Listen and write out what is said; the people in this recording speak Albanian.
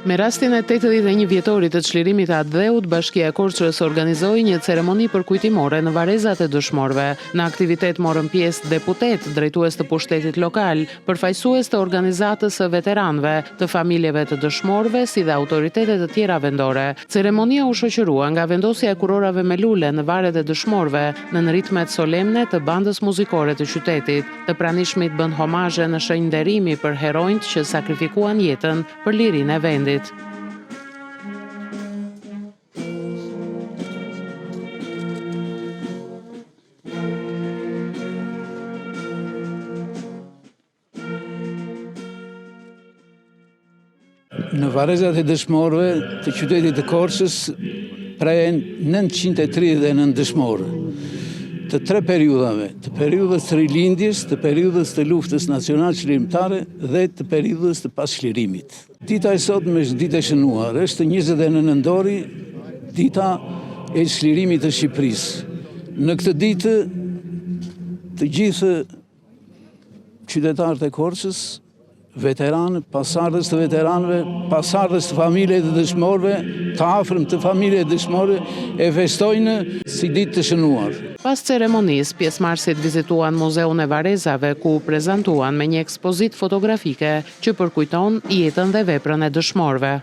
Me rastin e 81 vjetorit të çlirimit të Atdheut, Bashkia e Korçës organizoi një ceremoni përkujtimore në varezat e dëshmorëve. Në aktivitet morën pjesë deputet, drejtues të pushtetit lokal, përfaqësues të organizatës së veteranëve, të familjeve të dëshmorëve, si dhe autoritetet të tjera vendore. Ceremonia u shoqërua nga vendosja e kurorave me lule në varet e dëshmorëve, në ritmet solemne të bandës muzikore të qytetit. Të pranishmit bën homazhe në shenjë nderimi për heronjt që sakrifikuan jetën për lirinë e vendit. Në varezat e dëshmorëve të qytetit të Korçës prehen 939 dëshmorë të tre periudhave, të periudhës të rilindjes, të periudhës të luftës nacional çlirimtare dhe të periudhës të pasçlirimit. Dita e sotme është ditë e shënuar, është 29 nëntori, dita e çlirimit të Shqipërisë. Në këtë ditë të gjithë qytetarët e Korçës, veteranë, pasardhës të veteranëve, pasardhës të familjeve të dëshmorëve, të afërm të familjeve të dëshmorëve e festojnë si ditë të shënuar. Pas ceremonisë, pjesëmarrësit vizituan Muzeun e Varezave, ku u prezantuan me një ekspozitë fotografike që përkujton jetën dhe veprën e dëshmorëve.